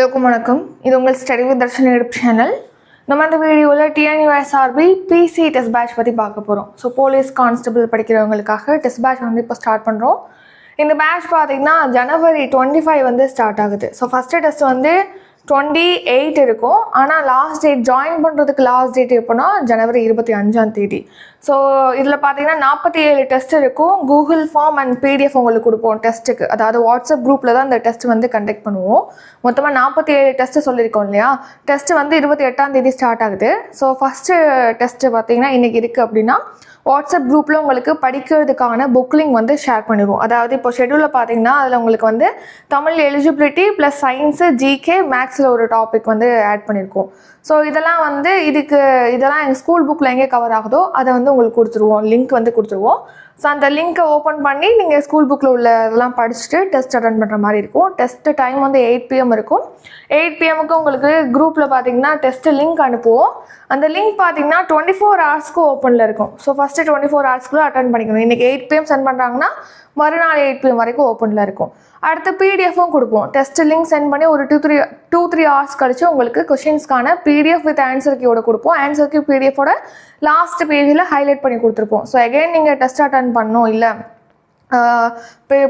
எல்லோருக்கும் வணக்கம். இது உங்கள் study with Darshan YouTube channel. நம்ம இந்த வீடியோவில் டிஎன்யூஎஸ்ஆர்பி பிசி டெஸ்ட் பேட்ச் பற்றி பார்க்க போகிறோம். ஸோ போலீஸ் கான்ஸ்டபிள் படிக்கிறவங்களுக்காக டெஸ்ட் பேட்ச் வந்து இப்போ ஸ்டார்ட் பண்ணுறோம். இந்த பேட்ச் பார்த்தீங்கன்னா January 25 வந்து ஸ்டார்ட் ஆகுது. ஸோ ஃபஸ்ட்டு டெஸ்ட் வந்து 28 இருக்கும். ஆனால் லாஸ்ட் டேட் ஜாயின் பண்ணுறதுக்கு லாஸ்ட் டேட் எப்போனா January 25. ஸோ இதில் பார்த்தீங்கன்னா 47 டெஸ்ட் இருக்கும். கூகுள் ஃபார்ம் அண்ட் பிடிஎஃப் உங்களுக்கு கொடுப்போம் டெஸ்ட்டுக்கு. அதாவது வாட்ஸ்அப் குரூப்பில் தான் இந்த டெஸ்ட் வந்து கண்டக்ட் பண்ணுவோம். மொத்தமாக 47 டெஸ்ட்டு சொல்லியிருக்கோம் இல்லையா. டெஸ்ட்டு வந்து 28 ஸ்டார்ட் ஆகுது. ஸோ ஃபஸ்ட்டு டெஸ்ட்டு பார்த்தீங்கன்னா இன்றைக்கி இருக்குது அப்படின்னா வாட்ஸ்அப் குரூப்பில் உங்களுக்கு படிக்கிறதுக்கான புக்லிங் வந்து ஷேர் பண்ணிடுவோம். அதாவது இப்போ ஷெடியூலில் பார்த்தீங்கன்னா அதில் உங்களுக்கு வந்து Tamil eligibility plus science GK மேக்ஸில் ஒரு டாபிக் வந்து ஆட் பண்ணியிருக்கோம். ஸோ இதெல்லாம் வந்து இதெல்லாம் எங்கள் ஸ்கூல் புக்கில் எங்கே கவர் ஆகுதோ அதை வந்து உங்களுக்கு கொடுத்துருவோம், லிங்க் வந்து கொடுத்துருவோம். ஸோ அந்த லிங்க்கை ஓப்பன் பண்ணி நீங்கள் ஸ்கூல் புக்கில் உள்ள இதெல்லாம் படிச்சுட்டு டெஸ்ட் அட்டன் பண்ணுற மாதிரி இருக்கும். டெஸ்ட்டு டைம் வந்து 8 PM இருக்கும். 8 PM உங்களுக்கு குரூப்பில் பார்த்தீங்கன்னா டெஸ்ட்டு லிங்க் அனுப்புவோம். அந்த லிங்க் பார்த்தீங்கன்னா 24 ஹவர்ஸ்க்கு ஓப்பனில் இருக்கும். ஸோ ஃபஸ்ட்டு 24 ஹவர்ஸ்க்குள்ளே அட்டன் பண்ணிக்கணும். இன்றைக்கி 8 PM சென்ட் பண்ணுறாங்கன்னா மறுநாள் 8 PM வரைக்கும் ஓப்பனில் இருக்கும். அடுத்து பிடிஎஃப்பும் கொடுப்போம். டெஸ்ட் லிங்க் சென்ட் பண்ணி ஒரு 2-3 ஹவர்ஸ் கழிச்சு உங்களுக்கு கொஷின்ஸ்க்கான பிடிஎஃப் வித் ஆன்சர் கீயோட கொடுப்போம். ஆன்சர் கீ பிடிஎஃபோட லாஸ்ட் பேஜில் ஹைலைட் பண்ணி கொடுத்துருப்போம். ஸோ அகைன் நீங்கள் டெஸ்ட் அட்டன் பண்ணணும், இல்லை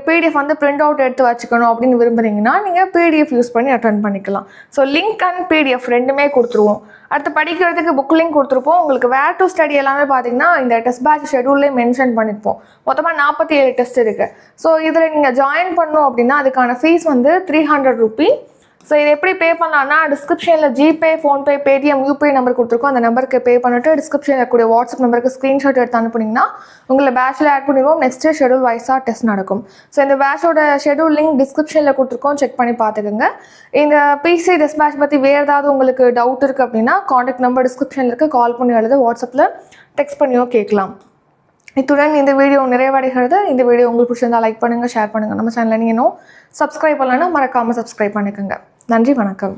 பிடிஎஃப் வந்து பிரிண்ட் அவுட் எடுத்து வச்சுக்கணும் அப்படின்னு விரும்புகிறீங்கன்னா நீங்கள் பிடிஎஃப் யூஸ் பண்ணி அட்டன் பண்ணிக்கலாம். ஸோ லிங்க் அண்ட் பிடிஎஃப் ரெண்டுமே கொடுத்துருவோம். அடுத்து படிக்கிறதுக்கு புக் லிங்க் கொடுத்துருப்போம். உங்களுக்கு வேர் டு ஸ்டடி எல்லாமே பார்த்தீங்கன்னா இந்த டெஸ்ட் பேட்ச் ஷெடியூல்லே மென்ஷன் பண்ணியிருப்போம். மொத்தமாக 47 டெஸ்ட் இருக்குது. ஸோ இதில் நீங்கள் ஜாயின் பண்ணணும் அப்படின்னா அதுக்கான ஃபீஸ் வந்து 300 ரூபீ. ஸோ இது எப்படி பே பண்ணலான்னா டிஸ்கிரிப்ஷனில் GPay, PhonePe, Paytm, UPI number கொடுத்துருக்கோம். அந்த நம்பருக்கு பே பண்ணிட்டு டிஸ்கிரிப்ஷனில் இருக்கக்கூடிய வாட்ஸ்அப் நம்பருக்கு ஸ்க்ரீன்ஷாட் எடுத்து அனுப்புனீங்கன்னா உங்களை பேட்சில் ஆட் பண்ணிடுவோம். நெக்ஸ்ட்டு ஷெடியூல் வைஸாக டெஸ்ட் நடக்கும். ஸோ இந்த பேட்சோட ஷெடியூல் லிங்க் டிஸ்கிரிப்ஷனில் கொடுத்துருக்கோம், செக் பண்ணி பார்த்துக்கோங்க. இந்த பிசி டெஸ்ட் பேட்ச் பற்றி வேறு ஏதாவது உங்களுக்கு டவுட் இருக்குது அப்படின்னா காண்டாக்ட் நம்பர் டிஸ்கிரிப்ஷனில் இருக்குது, கால் பண்ணி எழுத வாட்ஸ்அப்பில் டெக்ஸ்ட் பண்ணியோ கேட்கலாம். இத்துடன் இந்த வீடியோ நிறைவடைகிறது. இந்த வீடியோ உங்களுக்கு பிடிச்சிருந்தா லைக் பண்ணுங்கள், ஷேர் பண்ணுங்கள். நம்ம சேனலில் நீங்கள் இன்னும் சப்ஸ்கிரைப் பண்ணலன்னா மறக்காமல் சப்ஸ்கிரைப் பண்ணிக்கோங்க. நன்றி, வணக்கம்.